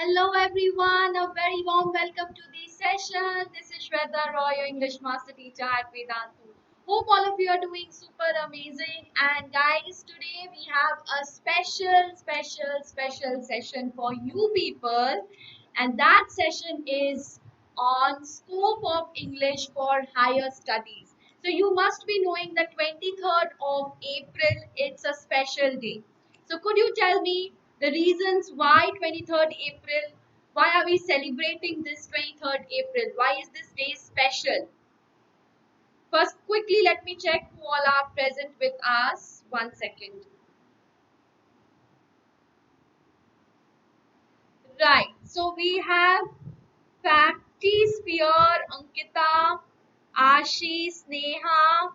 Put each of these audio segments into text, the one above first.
Hello everyone, a very warm welcome to the session. This is Sweta, your English Master Teacher at Vedantu. Hope all of you are doing super amazing. And guys, today we have a special session for you people. And that session is on scope of English for higher studies. So you must be knowing that 23rd of April, it's a special day. So could you tell me the reasons why 23rd April, why are we celebrating this 23rd April? Why is this day special? First, quickly let me check who all are present with us. 1 second. Right. So we have Facty Sphere, Ankita, Ashi, Sneha.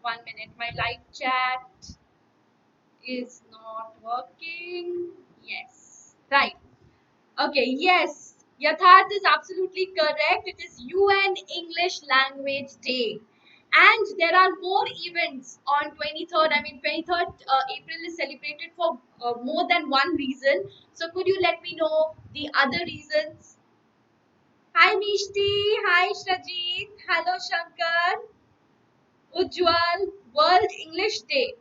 1 minute, my live chat is not working. Yes. Right. Okay, yes, Yatharth is absolutely correct. It is UN English Language Day. And there are more events on 23rd. I mean, 23rd April is celebrated for more than one reason. So, could you let me know the other reasons? Hi, Mishti. Hi, Shajit. Hello, Shankar. Ujjwal. World English Day.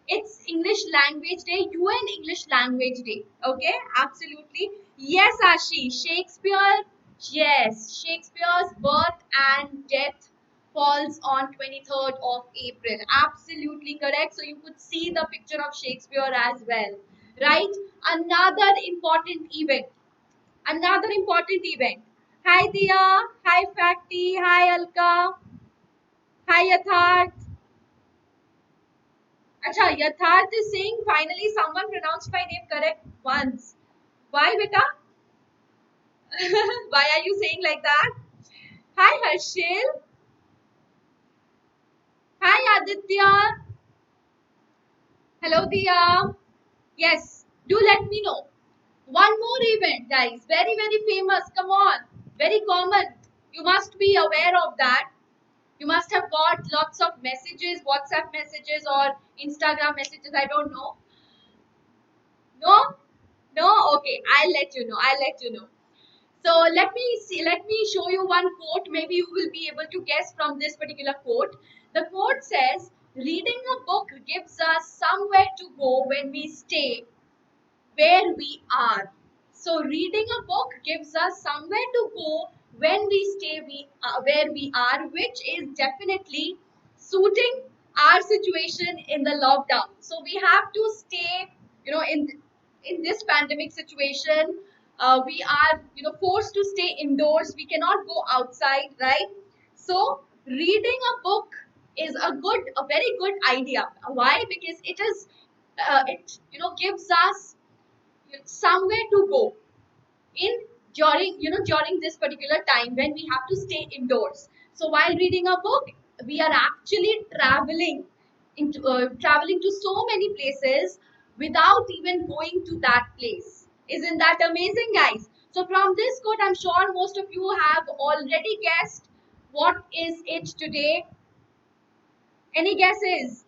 It's English Language Day, UN English Language Day. Okay, absolutely. Yes, Ashi, Shakespeare. Yes, Shakespeare's birth and death falls on 23rd of April. Absolutely correct. So you could see the picture of Shakespeare as well. Right? Another important event. Another important event. Hi Dia. Hi Facty. Hi Alka. Hi Yatharth. Acha, Yatharth is saying finally someone pronounced my name correct once. Why, beta? Why are you saying like that? Hi, Harshil. Hi, Aditya. Hello, Dia. Yes, do let me know. One more event, guys. Very, very famous. Come on. Very common. You must be aware of that. You must have got lots of messages, WhatsApp messages or Instagram messages. I don't know. No? No? Okay. I'll let you know. I'll let you know. So let me see, let me show you one quote. Maybe you will be able to guess from this particular quote. The quote says, reading a book gives us somewhere to go when we stay where we are. So reading a book gives us somewhere to go when we stay where we are, which is definitely suiting our situation in the lockdown. So we have to stay, in this pandemic situation. We are, forced to stay indoors. We cannot go outside, right? So reading a book is a very good idea. Why? Because it gives us somewhere to go in during this particular time when we have to stay indoors. So while reading a book, we are actually traveling to so many places without even going to that place. Isn't that amazing, guys? So from this quote, I'm sure most of you have already guessed what is it today. Any guesses?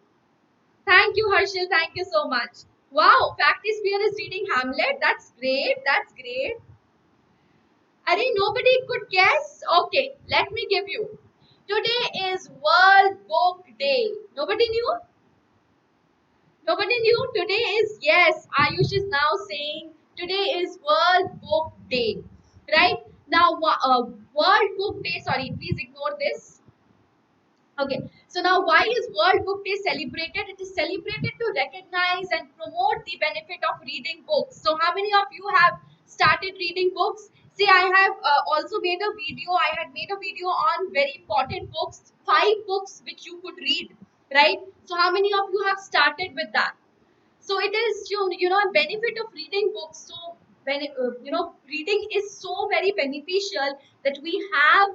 Thank you, Harshil. Thank you so much. Wow, Practice Spear is reading Hamlet. That's great. That's great. Are nobody could guess? Okay, let me give you. Today is World Book Day. Nobody knew? Nobody knew? Today is, yes, Ayush is now saying today is World Book Day. Right? Now, World Book Day, sorry, please ignore this. Okay, so now why is World Book Day celebrated? It is celebrated to recognize and promote the benefit of reading books. So how many of you have started reading books? See, I have also made a video. I had made a video on very important books, 5 books which you could read, right? So how many of you have started with that? So it is, a benefit of reading books. So when reading is so very beneficial that we have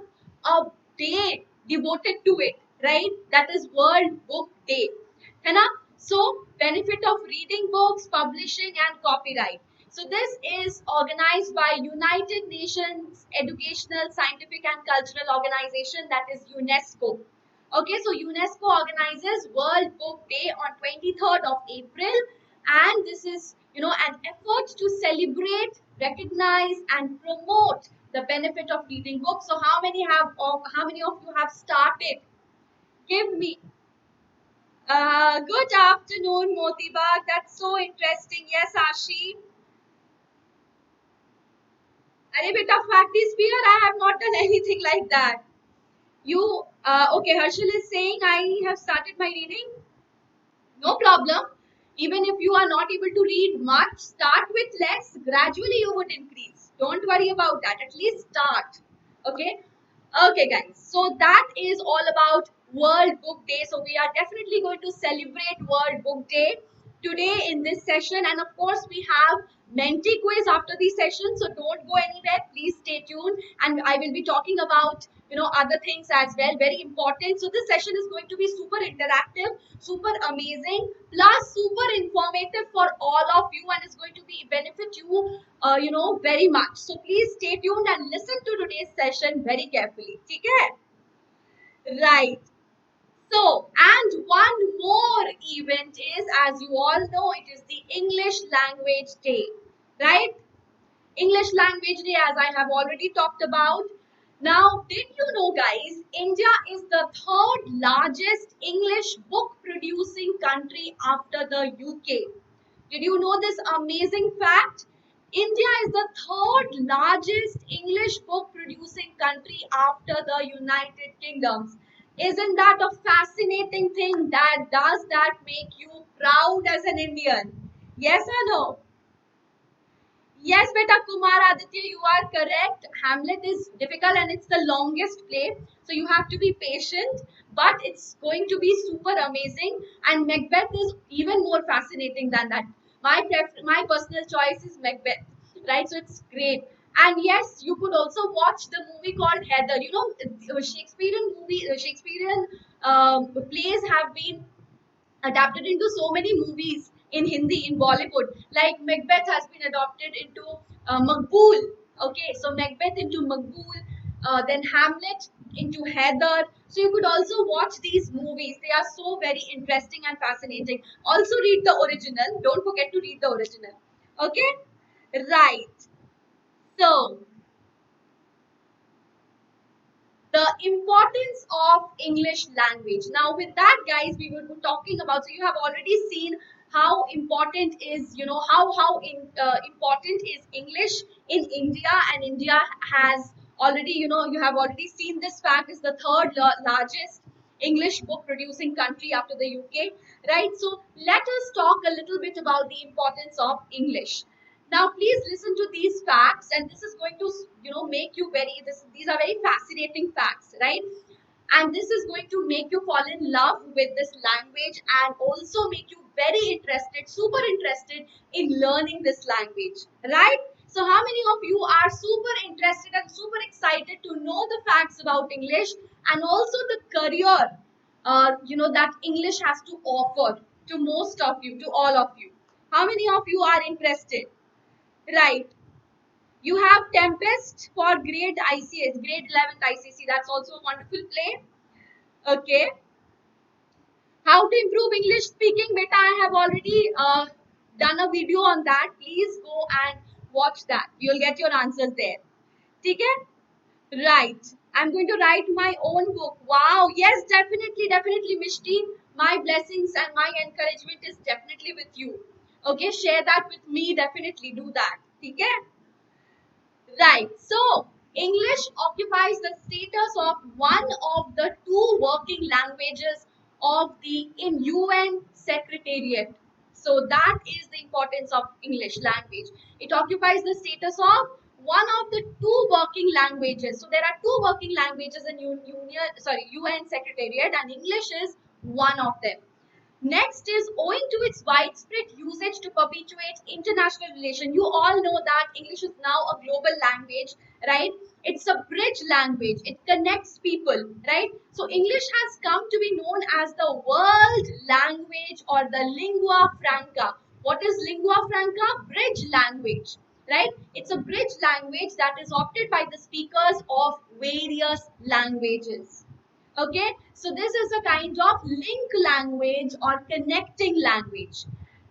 a day devoted to it, right? That is World Book Day. है ना? So benefit of reading books, publishing and copyright. So this is organized by United Nations Educational, Scientific and Cultural Organization, that is UNESCO. Okay, so UNESCO organizes World Book Day on 23rd of April, and this is, an effort to celebrate recognize and promote the benefit of reading books. So how many of you have started? Give me. Good afternoon, Motibag. That's so interesting. Yes, Ashi. Arey beta, fact is fear. I have not done anything like that. You, okay, Harshal is saying I have started my reading. No problem. Even if you are not able to read much, start with less. Gradually, you would increase. Don't worry about that. At least start. Okay. Okay, guys. So that is all about World Book Day. So we are definitely going to celebrate World Book Day today in this session. And of course, we have Mentee quiz after the session. So don't go anywhere. Please stay tuned. And I will be talking about other things as well, very important. So this session is going to be super interactive, super amazing, plus super informative for all of you, and it's going to be benefit you very much. So please stay tuned and listen to today's session very carefully. Okay, right. So, and one more event is, as you all know, it is the English Language Day, right? English Language Day, as I have already talked about. Now, did you know, guys, India is the third largest English book producing country after the UK. Did you know this amazing fact? India is the third largest English book producing country after the United Kingdom. Isn't that a fascinating thing? Does that make you proud as an Indian? Yes or no? Yes, beta Kumar Aditya, you are correct. Hamlet is difficult and it's the longest play. So you have to be patient, but it's going to be super amazing. And Macbeth is even more fascinating than that. My personal choice is Macbeth, right? So it's great. And yes, you could also watch the movie called Heather. You know, Shakespearean plays have been adapted into so many movies in Hindi, in Bollywood. Like Macbeth has been adapted into Maqbool. Okay, so Macbeth into Maqbool, then Hamlet into Heather. So you could also watch these movies. They are so very interesting and fascinating. Also read the original. Don't forget to read the original. Okay, right. So the importance of English language. Now with that, guys, we will be talking about, so you have already seen how important is, important is English in India, and India has already, you have already seen this fact, is the third largest English book producing country after the UK, right? So let us talk a little bit about the importance of English. Now, please listen to these facts, and this is going to, make you these are very fascinating facts, right? And this is going to make you fall in love with this language and also make you very interested, super interested in learning this language, right? So, how many of you are super interested and super excited to know the facts about English and also the career, that English has to offer to most of you, to all of you? How many of you are interested? Right. You have Tempest for grade ICS, grade 11th ICC. That's also a wonderful play. Okay. How to improve English speaking, beta. I have already done a video on that. Please go and watch that. You'll get your answers there. Okay? Right. I'm going to write my own book. Wow. Yes, definitely, definitely, Mishti. My blessings and my encouragement is definitely with you. Okay, share that with me. Definitely do that. Okay? Right. So, English occupies the status of one of the two working languages of the in UN Secretariat. So, that is the importance of English language. It occupies the status of one of the two working languages. So, there are two working languages in UN Secretariat, and English is one of them. Next is, owing to its widespread usage to perpetuate international relations. You all know that English is now a global language, right? It's a bridge language. It connects people, right? So English has come to be known as the world language or the lingua franca. What is lingua franca? Bridge language, right? It's a bridge language that is opted by the speakers of various languages. Okay, so this is a kind of link language or connecting language.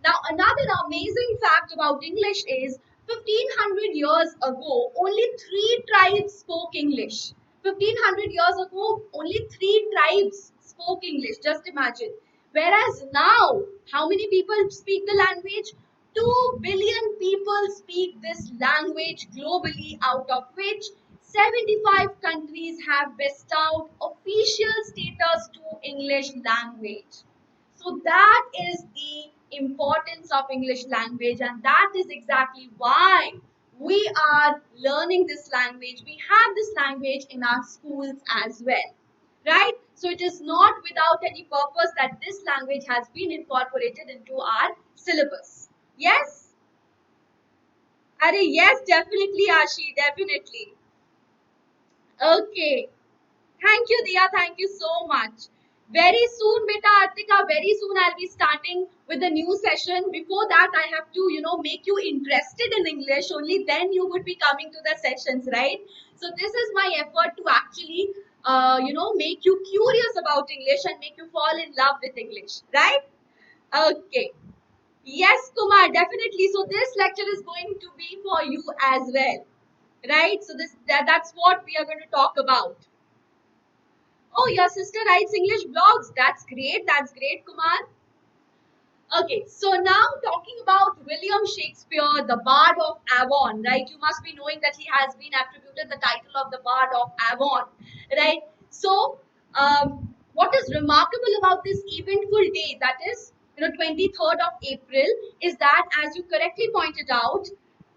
Now, another amazing fact about English is 1500 years ago, only 3 tribes spoke English. 1500 years ago, only 3 tribes spoke English. Just imagine. Whereas now, how many people speak the language? 2 billion people speak this language globally, out of which 75 countries have bestowed official status to English language. So that is the importance of English language, and that is exactly why we are learning this language. We have this language in our schools as well, right? So it is not without any purpose that this language has been incorporated into our syllabus. Yes? Are yes, definitely, Ashi, definitely. Okay. Thank you, Diya. Thank you so much. Very soon, beta Artika, very soon I'll be starting with the new session. Before that, I have to, make you interested in English. Only then you would be coming to the sessions, right? So this is my effort to actually, make you curious about English and make you fall in love with English, right? Okay. Yes, Kumar, definitely. So this lecture is going to be for you as well, right? So that's what we are going to talk about. Oh, your sister writes English blogs. That's great. That's great, Kumar. Okay, so now talking about William Shakespeare, the Bard of Avon, right? You must be knowing that he has been attributed the title of the Bard of Avon, right? So, what is remarkable about this eventful day, that is, 23rd of April, is that, as you correctly pointed out,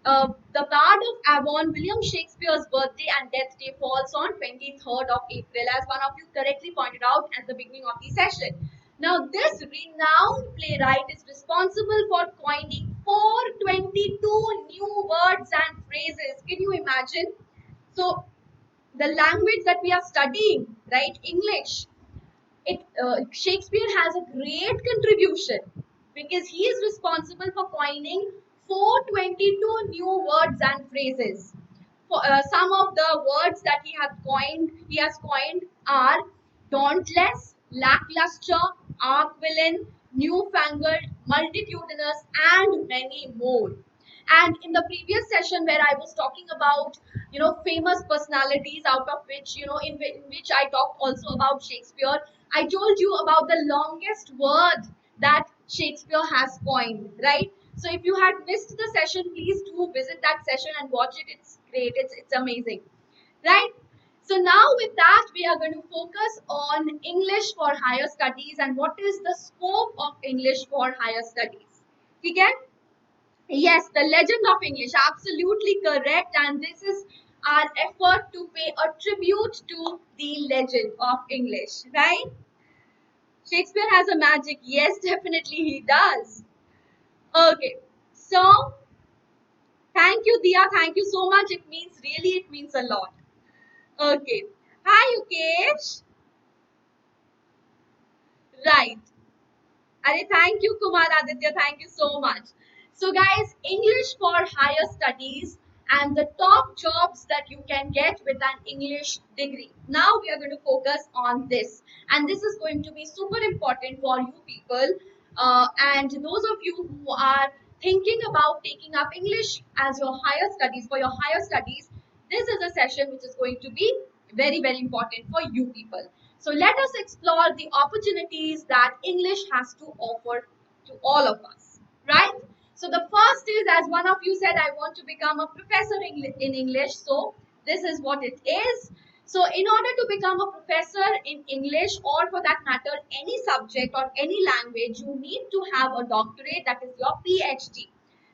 the Bard of Avon, William Shakespeare's birthday and death day falls on 23rd of April, as one of you correctly pointed out at the beginning of the session. Now, this renowned playwright is responsible for coining 422 new words and phrases. Can you imagine? So, the language that we are studying, right, English, Shakespeare has a great contribution because he is responsible for coining 422 new words and phrases. Some of the words that he has coined are dauntless, lackluster, arc-villain, newfangled, multitudinous, and many more. And in the previous session where I was talking about, famous personalities, out of which, in which I talked also about Shakespeare, I told you about the longest word that Shakespeare has coined, right? So if you had missed the session, please do visit that session and watch it. It's great. It's amazing, right? So now with that, we are going to focus on English for higher studies and what is the scope of English for higher studies. Okay? Yes, the legend of English, absolutely correct. And this is our effort to pay a tribute to the legend of English, right? Shakespeare has a magic. Yes, definitely he does. Okay, so thank you, Dia. Thank you so much. It means a lot. Okay. Hi, Yukesh. Right. Thank you, Kumar Aditya. Thank you so much. So, guys, English for higher studies and the top jobs that you can get with an English degree. Now, we are going to focus on this, and this is going to be super important for you people. And those of you who are thinking about taking up English as your higher studies, for your higher studies, this is a session which is going to be very, very important for you people. So let us explore the opportunities that English has to offer to all of us, right? So the first is, as one of you said, I want to become a professor in English. So this is what it is. So in order to become a professor in English, or for that matter, any subject or any language, you need to have a doctorate, that is your PhD.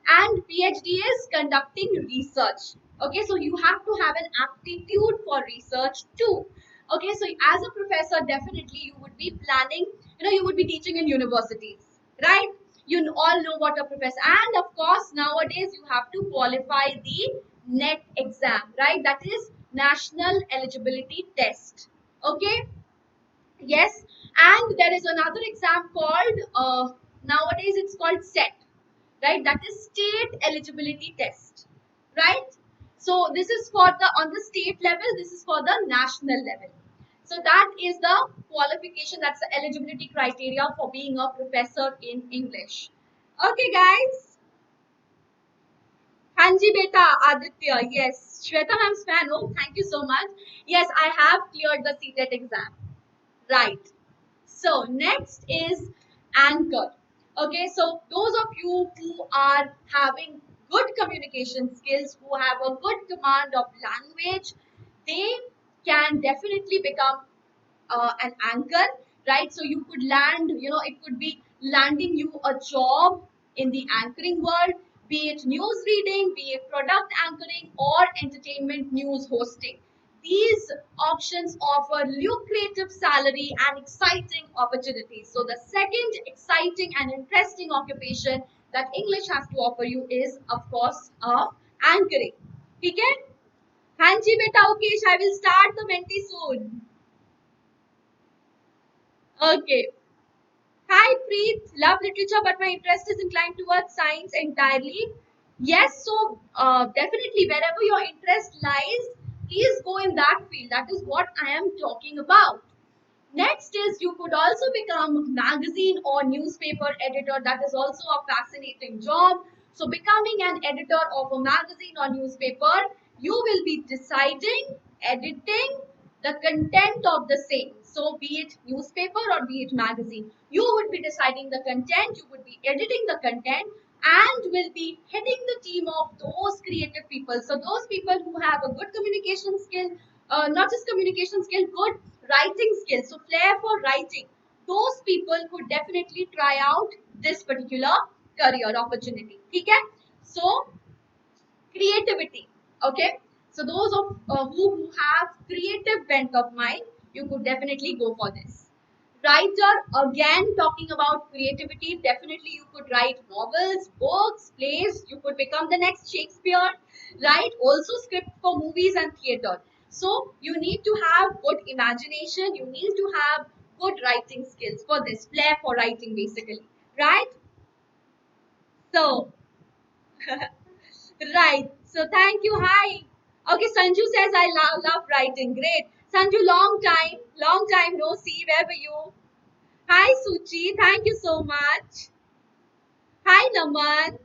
And PhD is conducting research. Okay, so you have to have an aptitude for research too. Okay, so as a professor, definitely you would be planning, you would be teaching in universities, right? You all know what a professor, and of course, nowadays you have to qualify the NET exam, right? That is National Eligibility Test. Okay, yes, and there is another exam called, nowadays it's called SET, right? That is State Eligibility Test, right? So this is for the on the state level, this is for the national level. So that is the qualification, that's the eligibility criteria for being a professor in English. Okay, guys. Hanji beta, Aditya. Yes. Shweta Ma'am's fan. Oh, thank you so much. Yes, I have cleared the CTET exam. Right. So next is anchor. Okay, so those of you who are having good communication skills, who have a good command of language, they can definitely become an anchor, right? So you could land, it could be landing you a job in the anchoring world, be it news reading, be it product anchoring, or entertainment news hosting. These options offer lucrative salary and exciting opportunities. So the second exciting and interesting occupation that English has to offer you is, of course, anchoring. Okay? Hanji beta Ukesh, I will start the Mentee soon. Okay. Hi Preet, love literature, but my interest is inclined towards science entirely. Yes, so definitely wherever your interest lies, please go in that field. That is what I am talking about. Next is you could also become magazine or newspaper editor. That is also a fascinating job. So becoming an editor of a magazine or newspaper, you will be deciding, editing the content of the same. So be it newspaper or be it magazine, you would be deciding the content, you would be editing the content, and will be heading the team of those creative people. So those people who have a good communication skill, not just communication skill, good writing skills, so flair for writing, those people could definitely try out this particular career opportunity. Okay, so creativity. Okay, so those of who have creative bent of mind, you could definitely go for this. Writer, again talking about creativity, definitely you could write novels, books, plays, you could become the next Shakespeare, right? Also script for movies and theater. So you need to have good imagination, you need to have good writing skills for this, flair for writing basically, right? So right. So thank you. Hi. Okay, Sanju says I love writing. Great. Sanju, long time no see. Where were you? Hi, Suchi. Thank you so much. Hi, Naman.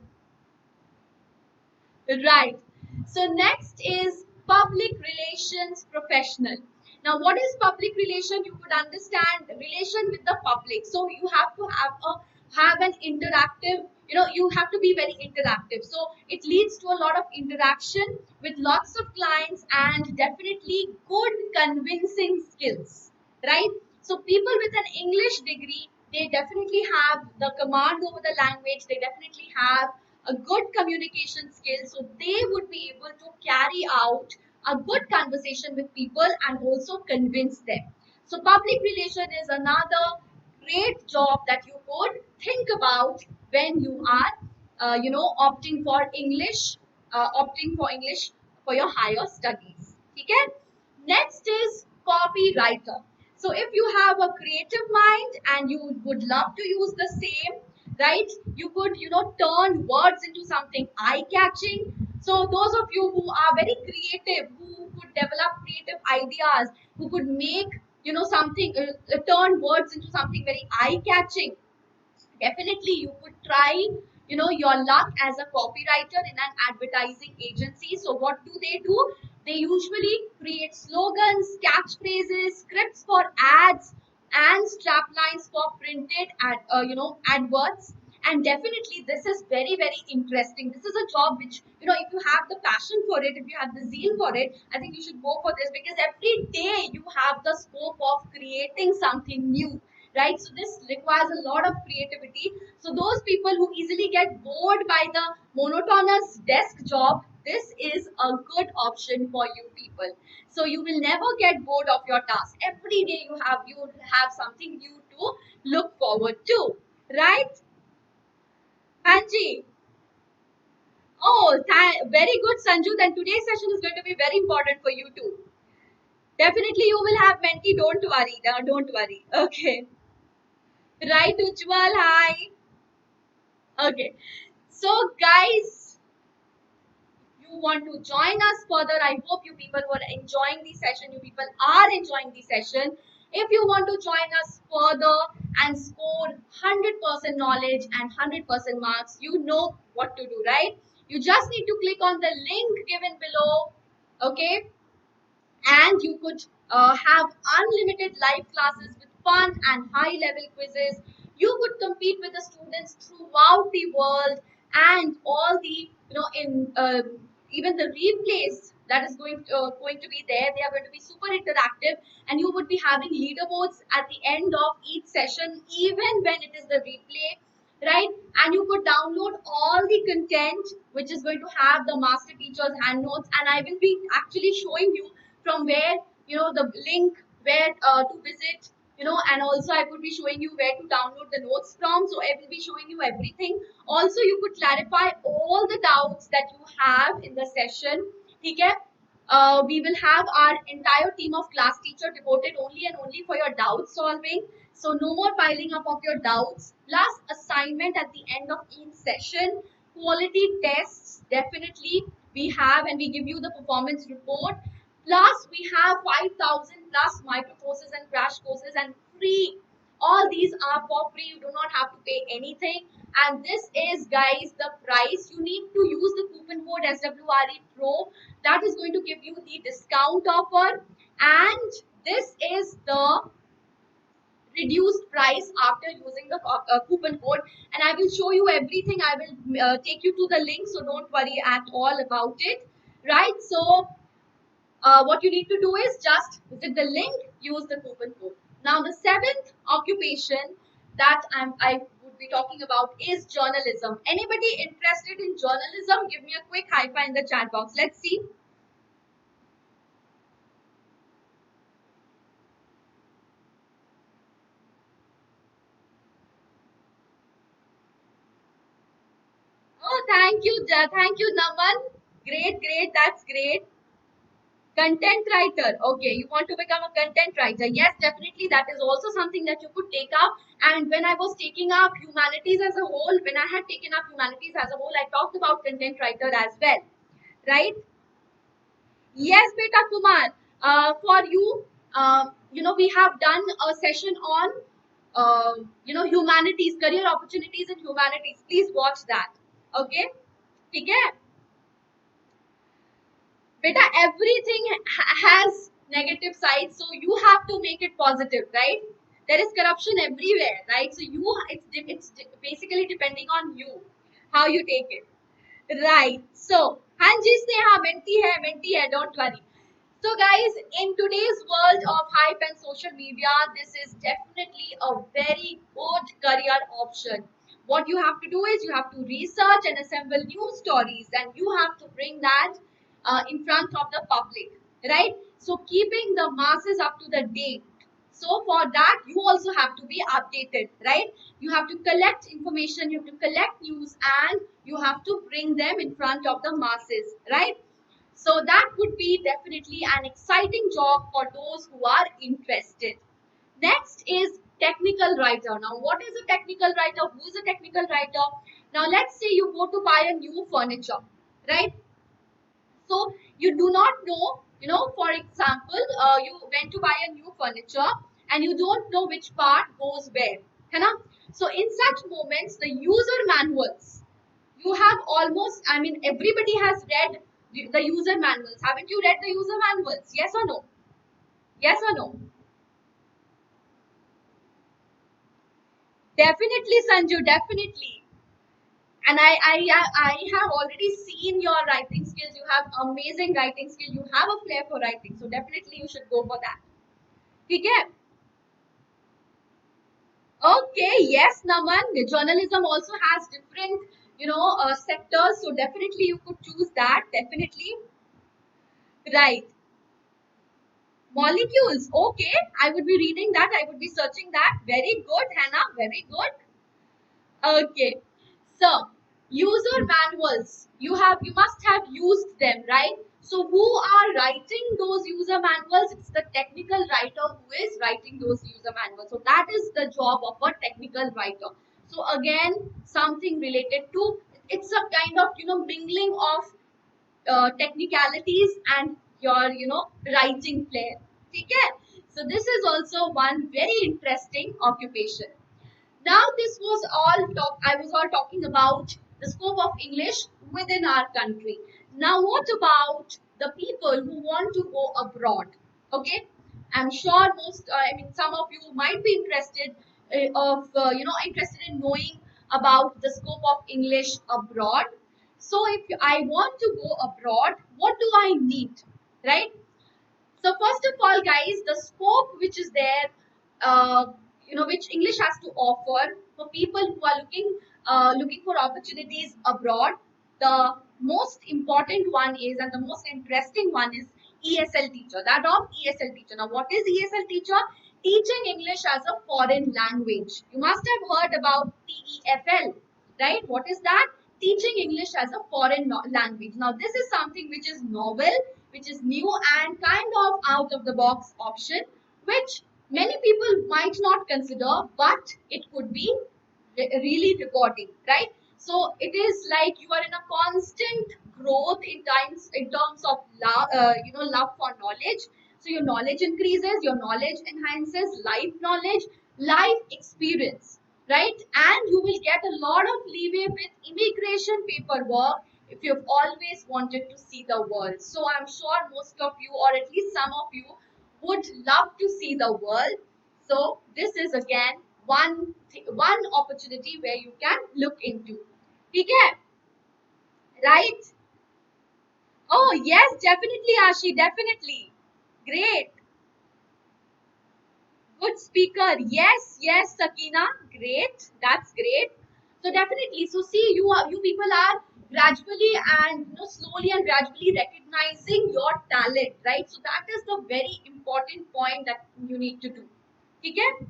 Right. So next is public relations professional. Now, what is public relation? You could understand relation with the public. So you have to have an interactive. You have to be very interactive. So it leads to a lot of interaction with lots of clients and definitely good convincing skills, right? So people with an English degree, they definitely have the command over the language. They definitely have a good communication skill, so they would be able to carry out a good conversation with people and also convince them. So public relation is another great job that you could think about when you are opting for English for your higher studies. Okay, next is copywriter. So if you have a creative mind and you would love to use the same, right, you could turn words into something eye catching. So those of you who are very creative, who could develop creative ideas, who could make something, turn words into something very eye catching, definitely you could try your luck as a copywriter in an advertising agency. So what do? They usually create slogans, catchphrases, scripts for ads, and strap lines for printed adverts. And definitely this is very very interesting. This is a job which, if you have the passion for it, if you have the zeal for it, I think you should go for this, because every day you have the scope of creating something new, right? So this requires a lot of creativity. So those people who easily get bored by the monotonous desk job, this is a good option for you people. So you will never get bored of your task. Every day you have something new to look forward to, right? Anji. Oh, very good, Sanju. Then today's session is going to be very important for you too. Definitely you will have mentee. Don't worry. Don't worry. Okay. Right, Ujjwal. Hi. Okay. So, guys, you want to join us further. I hope you people were enjoying the session. You people are enjoying the session. If you want to join us further and score 100% knowledge and 100% marks, you know what to do, right? You just need to click on the link given below, okay? And you could have unlimited live classes with fun and high level quizzes. You could compete with the students throughout the world, and all the, in even the replays that is going to be there, they are going to be super interactive, and you would be having leaderboards at the end of each session, even when it is the replay, right? And you could download all the content which is going to have the master teacher's hand notes, and I will be actually showing you from where, the link where to visit, and also I would be showing you where to download the notes from. So I will be showing you everything. Also, you could clarify all the doubts that you have in the session. Okay? We will have our entire team of class teacher devoted only and only for your doubt solving. So no more piling up of your doubts. Plus assignment at the end of each session. Quality tests, definitely we have, and we give you the performance report. Plus we have 5,000 plus micro courses and crash courses, and free. All these are for free. You do not have to pay anything. And this is, guys, the price. You need to use the coupon code SWRE Pro. That is going to give you the discount offer. And this is the reduced price after using the coupon code. And I will show you everything. I will take you to the link, so don't worry at all about it, right? So what you need to do is just visit the link, use the coupon code. Now the seventh occupation that I would be talking about is journalism. Anybody interested in journalism? Give me a quick high five in the chat box. Let's see. Oh, thank you, Naman. Great, that's great. Content writer. Okay, you want to become a content writer. Yes, definitely. That is also something that you could take up. And when I was taking up humanities as a whole, when I had taken up humanities as a whole, I talked about content writer as well. Right? Yes, Beta Kumar. For you, we have done a session on, humanities, career opportunities in humanities. Please watch that. Okay? Okay? Beta, everything has negative sides, so you have to make it positive, right? There is corruption everywhere, right? So it's basically depending on you, how you take it, right? So Hanji Sneha, mentee hai, don't worry. So guys, in today's world of hype and social media, this is definitely a very good career option. What you have to do is you have to research and assemble news stories, and you have to bring that in front of the public, right? So keeping the masses up to the date. So for that, you also have to be updated, right? You have to collect information, you have to collect news, and you have to bring them in front of the masses, right? So that would be definitely an exciting job for those who are interested. Next is technical writer. Now, what is a technical writer? Who is a technical writer? Now, let's say you go to buy a new furniture, right? So you do not know, for example, you went to buy a new furniture and you don't know which part goes where. है ना? So in such moments, the user manuals, you have almost, everybody has read the user manuals. Haven't you read the user manuals? Yes or no? Yes or no? Definitely, Sanju, definitely. And I have already seen your writing skills. You have amazing writing skill. You have a flair for writing. So definitely you should go for that. Okay? Okay, yes, Naman. The journalism also has different, sectors. So definitely you could choose that. Definitely. Right. Molecules. Okay. I would be reading that. I would be searching that. Very good, Hannah. Very good. Okay. So, user manuals. You must have used them, right? So, who are writing those user manuals? It's the technical writer who is writing those user manuals. So, that is the job of a technical writer. So, again, something related to, it's a kind of, mingling of technicalities and your, writing flair. Okay? So, this is also one very interesting occupation. Now this was all I was all talking about the scope of English within our country. Now, what about the people who want to go abroad? Okay, I'm sure some of you might be interested interested in knowing about the scope of English abroad. So, if I want to go abroad, what do I need, right? So first of all, guys, the scope which is there, which English has to offer for people who are looking for opportunities abroad. The most important one is, and the most interesting one is ESL teacher. That of ESL teacher. Now, what is ESL teacher? Teaching English as a foreign language. You must have heard about TEFL, right? What is that? Teaching English as a foreign language. Now, this is something which is novel, which is new and kind of out of the box option, which many people might not consider, but it could be really rewarding, right? So it is like you are in a constant growth in terms of love for knowledge. So your knowledge increases, your knowledge enhances, life knowledge, life experience, right? And you will get a lot of leeway with immigration paperwork if you've always wanted to see the world. So I'm sure most of you, or at least some of you, would love to see the world. So this is again one opportunity where you can look into. Okay, right? Oh yes, definitely, Ashi, definitely. Great. Good speaker. Yes, yes, Sakina. Great. That's great. So definitely. So see, you people are gradually and slowly and gradually recognizing your talent, right? So that is the very important point that you need to do. Okay?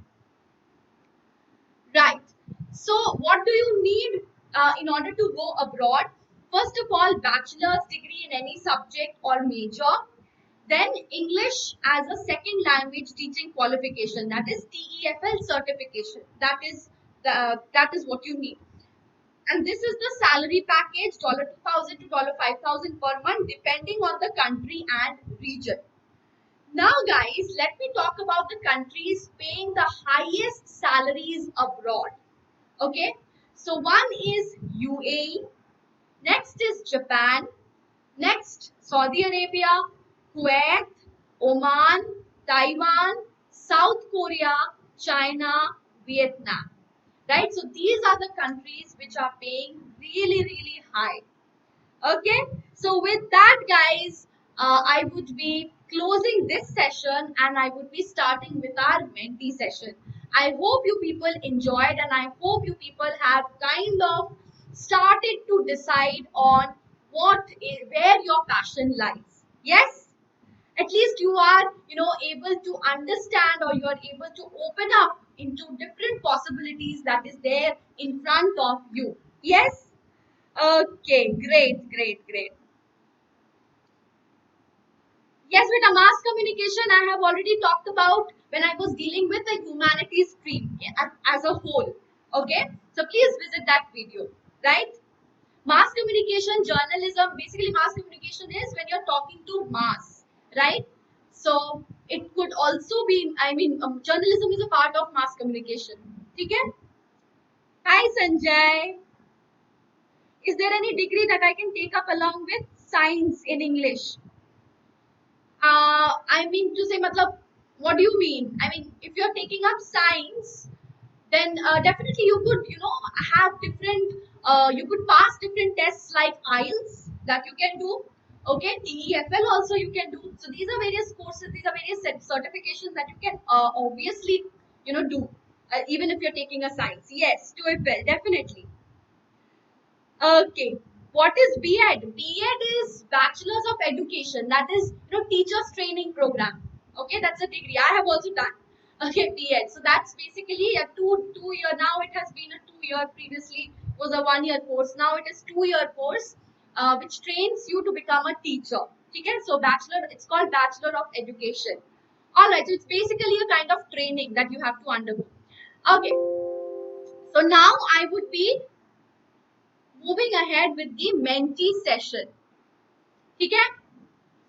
Right. So what do you need in order to go abroad? First of all, bachelor's degree in any subject or major. Then English as a second language teaching qualification, that is TEFL certification. That is what you need. And this is the salary package, $2,000 to $5,000 per month, depending on the country and region. Now, guys, let me talk about the countries paying the highest salaries abroad. Okay, so one is UAE, next is Japan, next Saudi Arabia, Kuwait, Oman, Taiwan, South Korea, China, Vietnam. Right? So these are the countries which are paying really, really high. Okay, so with that, guys, I would be closing this session and I would be starting with our mentee session. I hope you people enjoyed and I hope you people have kind of started to decide on where your passion lies. Yes, at least you are able to understand, or you are able to open up into different possibilities that is there in front of you. Yes. Okay, great, great, great. Yes, with a mass communication, I have already talked about when I was dealing with the humanities stream as a whole. Okay, so please visit that video, right? Mass communication, journalism, basically mass communication is when you're talking to mass, right? So it could also be, journalism is a part of mass communication. Okay? Hi, Sanjay. Is there any degree that I can take up along with science in English? I mean to say, matlab, what do you mean? I mean, if you're taking up science, then definitely you could, have different, you could pass different tests like IELTS that you can do. Okay, TEFL also you can do. So these are various courses, these are various certifications that you can obviously, do. Even if you're taking a science. Yes, do it well, definitely. Okay. What is B.Ed? B.Ed is Bachelor's of Education. That is, teachers training program. Okay, that's a degree. I have also done. Okay, B.Ed. So that's basically a two year. Now it has been a 2 year. Previously was a 1 year course. Now it is 2 year course, which trains you to become a teacher. Okay, so bachelor. It's called Bachelor of Education. All right. So it's basically a kind of training that you have to undergo. Okay. So now I would be moving ahead with the mentee session. Okay?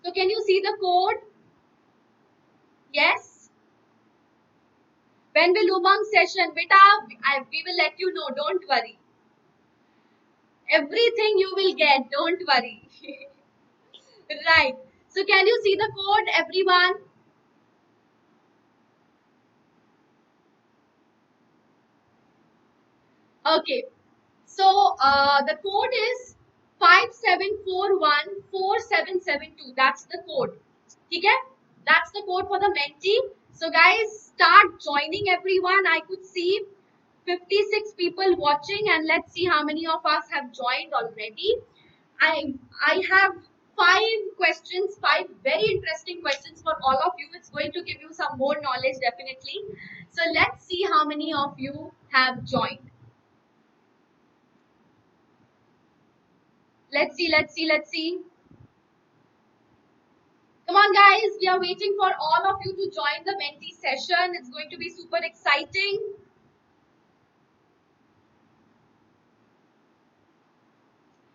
So can you see the code? Yes. When will Umang session? Beta, we will let you know. Don't worry. Everything you will get, don't worry. Right. So can you see the code, everyone? Okay. So the code is 57414772. That's the code. Okay? That's the code for the mentee. So guys, start joining everyone. I could see 56 people watching, and let's see how many of us have joined already. I have five very interesting questions for all of you. It's going to give you some more knowledge definitely. So let's see how many of you have joined. Let's see. Come on, guys. We are waiting for all of you to join the mentee session. It's going to be super exciting.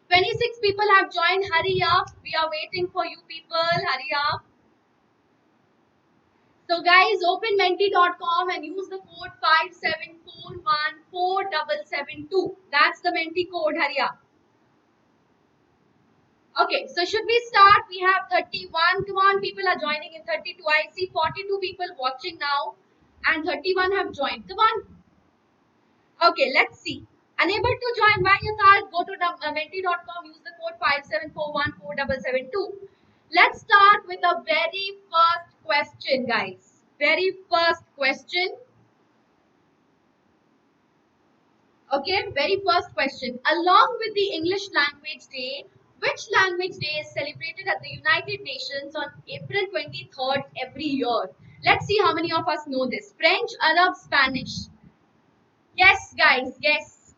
26 people have joined. Hurry up. We are waiting for you people. Hurry up. So, guys, open mentee.com and use the code 57414772. That's the mentee code. Hurry up. Okay, so should we start? We have 31. Come on, people are joining in 32. I see 42 people watching now and 31 have joined. Come on. Okay, let's see. Unable to join by your card, go to mentee.com, use the code 57414772. Let's start with the very first question, guys. Very first question. Okay, very first question. Along with the English Language Day, which language day is celebrated at the United Nations on April 23rd every year? Let's see how many of us know this. French, Arab, Spanish. Yes, guys, yes.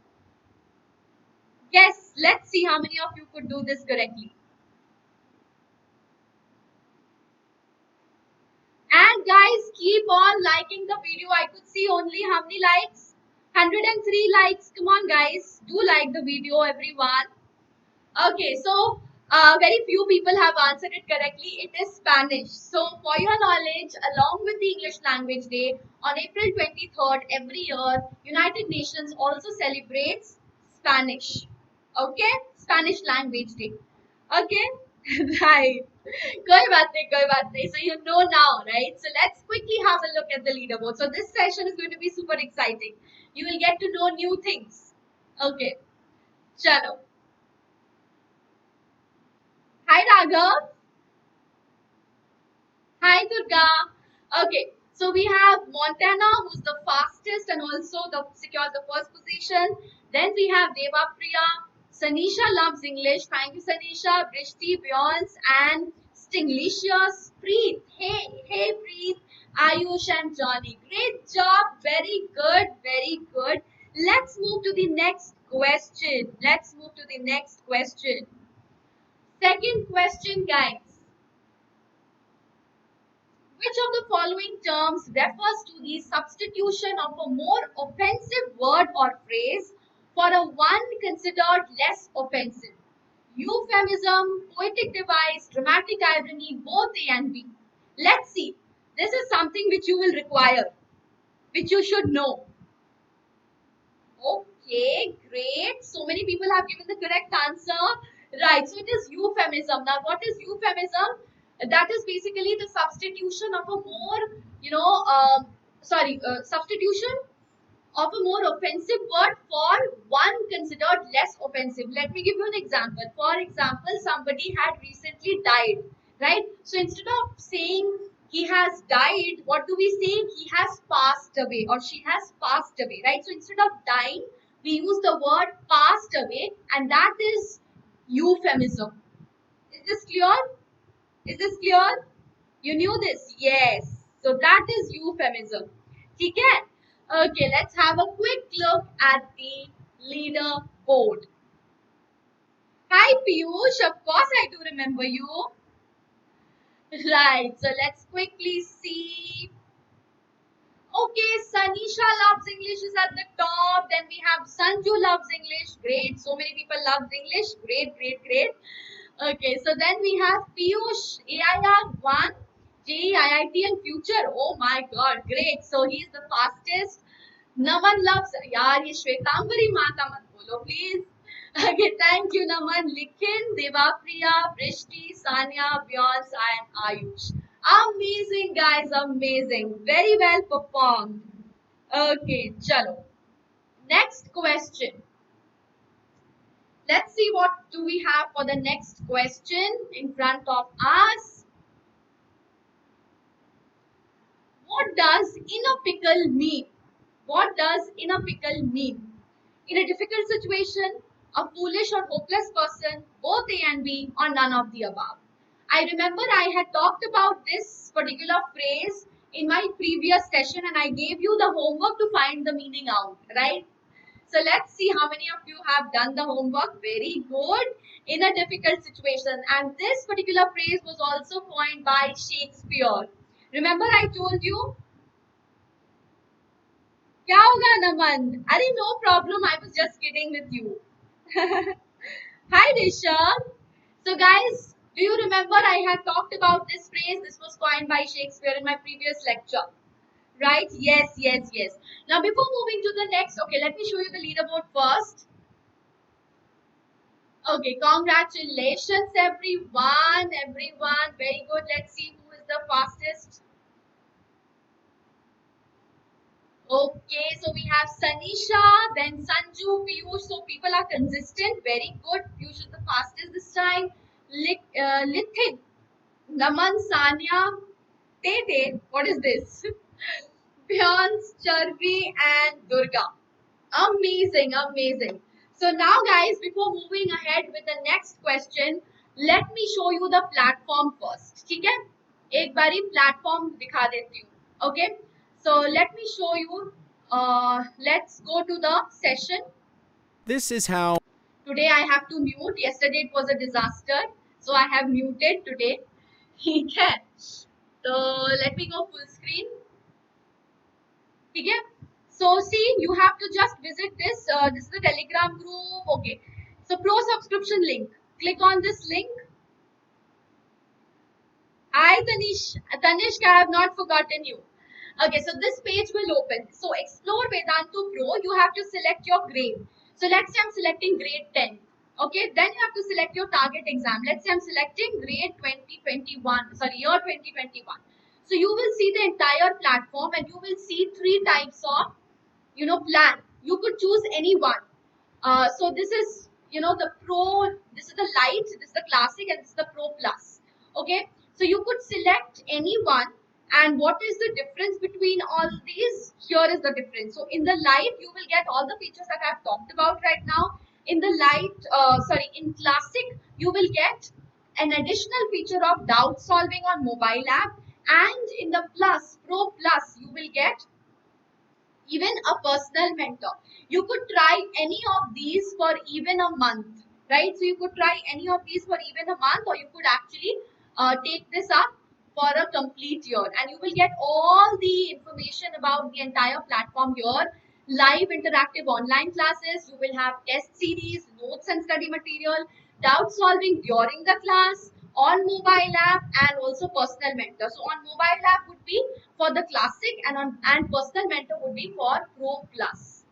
Yes, let's see how many of you could do this correctly. And guys, keep on liking the video. I could see only how many likes? 103 likes. Come on, guys. Do like the video, everyone. Okay, so very few people have answered it correctly. It is Spanish. So for your knowledge, along with the English Language Day, on April 23rd every year, United Nations also celebrates Spanish. Okay, Spanish Language Day. Okay, right. कोई बात नहीं. So you know now, right? So let's quickly have a look at the leaderboard. So this session is going to be super exciting. You will get to know new things. Okay, chalo. Hi Raghav. Hi Durga. Okay, so we have Montana, who's the fastest and also secured the first position. Then we have Deva Priya. Sanisha loves English. Thank you, Sanisha. Brishti, Beyonce, and Stinglicious. Preet. Hey, Preet. Ayush and Johnny. Great job. Very good. Very good. Let's move to the next question. Second question, guys. Which of the following terms refers to the substitution of a more offensive word or phrase for a one considered less offensive? Euphemism, poetic device, dramatic irony, both A and B. Let's see. This is something which you will require, which you should know. Okay, great. So many people have given the correct answer. Right, so it is euphemism. Now, what is euphemism? That is basically the substitution of a more, substitution of a more offensive word for one considered less offensive. Let me give you an example. For example, somebody had recently died, right? So instead of saying he has died, what do we say? He has passed away or she has passed away, right? So instead of dying, we use the word passed away, and that is euphemism. Is this clear? Is this clear? You knew this? Yes. So that is euphemism. Okay? Okay, let's have a quick look at the leaderboard. Hi Piyush, of course I do remember you. Right, so let's quickly see. Okay, Sanisha loves English is at the top. Then we have Sanju loves English. Great, so many people love English. Great. Okay, so then we have Piyush, AIR1, JEIIT and Future. Oh my god, great. So he's the fastest. Naman loves, yaar, ye Shwetamvari Mata mat bolo, please. Okay, thank you, Naman. Likhin, Devapriya, Brishti, Sanya, Beyonce, and Ayush. Amazing, guys, amazing. Very well performed. Okay, chalo. Next question. Let's see what do we have for the next question in front of us. What does in a pickle mean? What does in a pickle mean? In a difficult situation, a foolish or hopeless person, both A and B, or none of the above. I remember I had talked about this particular phrase in my previous session and I gave you the homework to find the meaning out, right? So let's see how many of you have done the homework. Very good. In a difficult situation. And this particular phrase was also coined by Shakespeare. Remember I told you क्या होगा नमन अरे no problem I was just kidding with you. Hi Rishabh. So guys, do you remember I had talked about this phrase? This was coined by Shakespeare in my previous lecture, right? Yes. Now before moving to the next, okay, let me show you the leaderboard first. Okay, congratulations everyone, very good. Let's see who is the fastest. Okay, so we have Sanisha, then Sanju, Piyush. So people are consistent. Very good. Piyush is the fastest this time. Lithin, Naman, Sanya, Tete. What is this? Beyonce, Charvi, and Durga. Amazing. So now, guys, before moving ahead with the next question, let me show you the platform first. ठीक है? एक बारी platform दिखा देती हूँ. Okay? So let me show you. Let's go to the session. This is how. Today I have to mute. Yesterday it was a disaster, so I have muted today. ठीक है? So let me go full screen. ठीक है? So see, you have to just visit this. This is the Telegram group. Okay. So pro subscription link. Click on this link. Hi Tanish. Tanishk, I have not forgotten you. Okay, so this page will open. So explore Vedantu Pro. You have to select your grade. So let's say I'm selecting grade 10. Okay, then you have to select your target exam. Let's say I'm selecting grade 2021. Sorry, year 2021. So you will see the entire platform and you will see three types of plan. You could choose any one. So this is the pro, this is the light, this is the classic, and this is the pro plus. Okay, so you could select any one. And what is the difference between all these? Here is the difference. So in the light you will get all the features that I've talked about right now. In the light, in classic you will get an additional feature of doubt solving on mobile app, and in the pro plus you will get even a personal mentor. You could try any of these for even a month, right? So you could try any of these for even a month, or you could actually take this up for a complete year, and you will get all the information about the entire platform here. Live interactive online classes, you will have test series, notes and study material, doubt solving during the class, on mobile app, and also personal mentor. So on mobile app would be for the classic, and personal mentor would be for pro plus.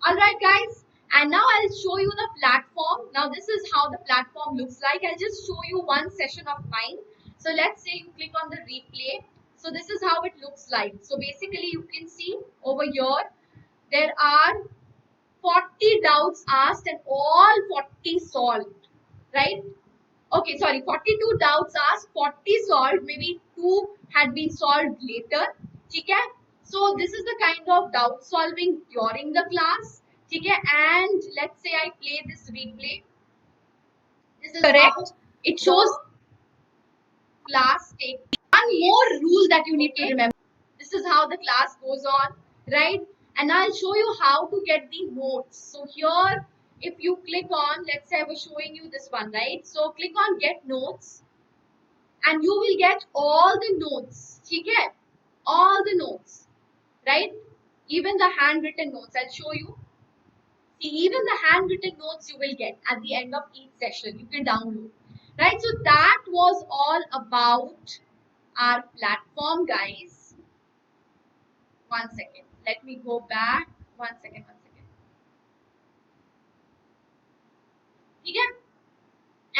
All right guys, and now I'll show you the platform. Now this is how the platform looks like. I'll just show you one session of mine. So let's say you click on the replay. So this is how it looks like. So basically you can see over here there are 40 doubts asked and all 40 solved, right? Okay, sorry, 42 doubts asked, 40 solved, maybe 2 had been solved later. Okay? So this is the kind of doubt solving during the class. Okay? And let's say I play this replay. This is correct. It shows class take. One more rule that you need to remember. This is how the class goes on, right? And I'll show you how to get the notes. So here, if you click on, let's say I was showing you this one, right? So click on get notes and you will get all the notes. Okay? All the notes, right? Even the handwritten notes. I'll show you. See, even the handwritten notes you will get at the end of each session. You can download, right? So that was all about our platform, guys. One second. Let me go back. One second. ठीक है?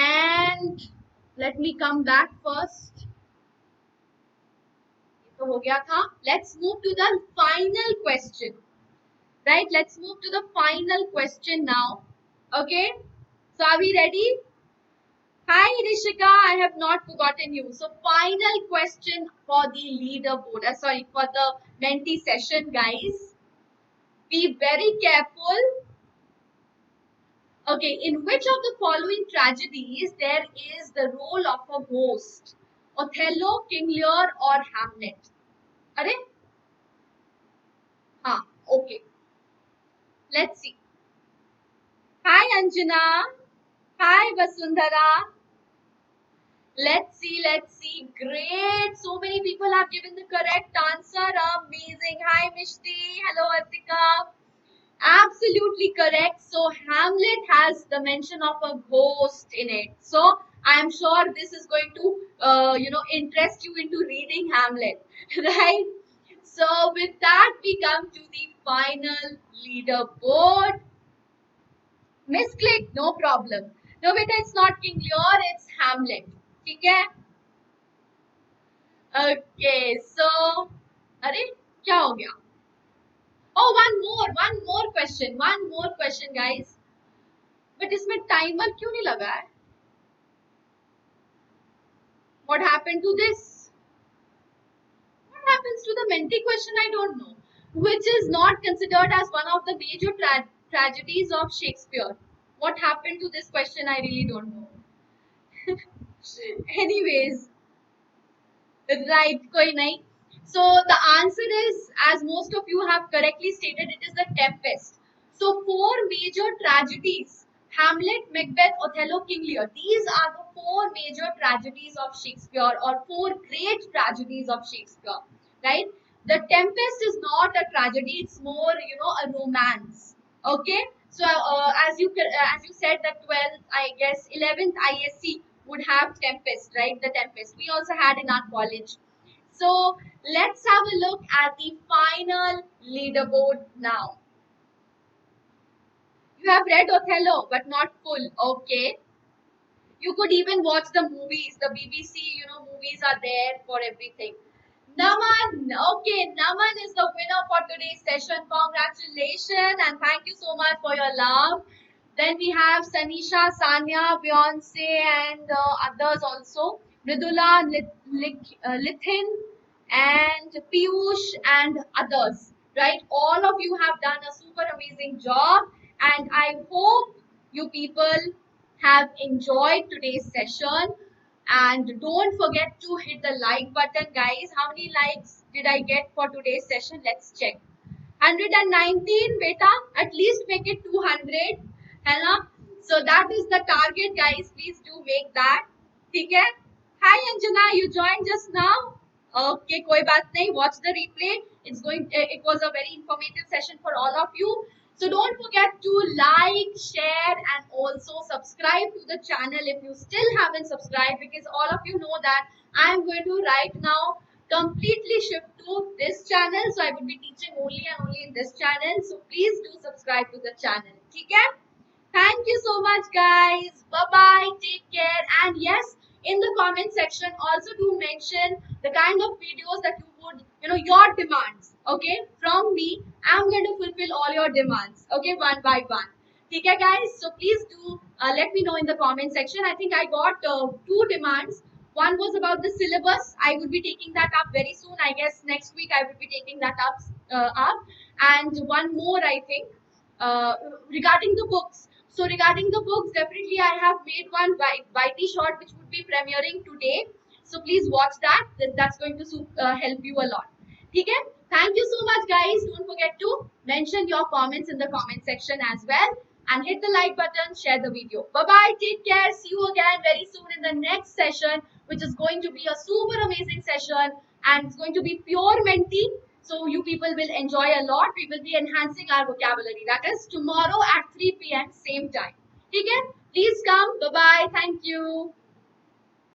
And let me come back first. तो हो गया था. Let's move to the final question. Right? Let's move to the final question now. Okay? So are we ready? Hi Rishika, I have not forgotten you. So final question for the leaderboard. Sorry, for the mentee session, guys. Be very careful. Okay, in which of the following tragedies there is the role of a ghost? Othello, King Lear, or Hamlet? Are? Okay. Let's see. Hi Anjana. Hi Vasundhara. Let's see, let's see. Great. So many people have given the correct answer. Amazing. Hi Mishti. Hello Atika. Absolutely correct. So Hamlet has the mention of a ghost in it. So I am sure this is going to, interest you into reading Hamlet, right? So with that, we come to the final leaderboard. Misclick, no problem. No, beta, it's not King Lear, it's Hamlet. Okay? Okay, so, अरे क्या हो गया? Oh, one more question, guys. But इसमें timer क्यों नहीं लगा है? What happened to this? What happens to the mentee question? I don't know. Which is not considered as one of the major tragedies of Shakespeare. What happened to this question? I really don't know. Anyways, right, koi nahi. So the answer is, as most of you have correctly stated, it is the Tempest. So four major tragedies: Hamlet, Macbeth, Othello, King Lear. These are the four major tragedies of Shakespeare, or four great tragedies of Shakespeare. Right? The Tempest is not a tragedy; it's more, a romance. Okay. So as you said, that 12th, I guess 11th ISC would have Tempest, right? The Tempest. We also had in our college. So let's have a look at the final leaderboard now. You have read Othello, but not full. Okay. You could even watch the movies. The BBC, movies are there for everything. Naman, okay, Naman is the winner for today's session. Congratulations and thank you so much for your love. Then we have Sanisha, Sanya, Beyonce, and others also. Mridula, Lithin, and Piyush, and others. Right? All of you have done a super amazing job, and I hope you people have enjoyed today's session. And don't forget to hit the like button, guys. How many likes did I get for today's session? Let's check. 119, beta. At least make it 200. है ना? So that is the target, guys. Please do make that. ठीक है? Hi Anjana, you joined just now. Okay, कोई बात नहीं. Watch the replay. It was a very informative session for all of you. So don't forget to like, share, and also subscribe to the channel if you still haven't subscribed, because all of you know that I am going to right now completely shift to this channel. So I will be teaching only and only in this channel. So please do subscribe to the channel. Okay? Thank you so much, guys. Bye-bye. Take care. And yes, in the comment section, also do mention the kind of videos that you would, your demands. Okay? From me, I'm going to fulfill all your demands. Okay? One by one. Okay, guys? So please do let me know in the comment section. I think I got 2 demands. One was about the syllabus. I will be taking that up very soon. I guess next week I will be taking that up. And one more, I think, regarding the books. So regarding the books, definitely I have made one YT short which would be premiering today. So please watch that. That's going to help you a lot. Okay? Thank you so much, guys. Don't forget to mention your comments in the comment section as well. And hit the like button, share the video. Bye-bye. Take care. See you again very soon in the next session, which is going to be a super amazing session. And it's going to be pure mentee. So you people will enjoy a lot. We will be enhancing our vocabulary. That is tomorrow at 3 p.m. same time. Okay? Please come. Bye-bye. Thank you.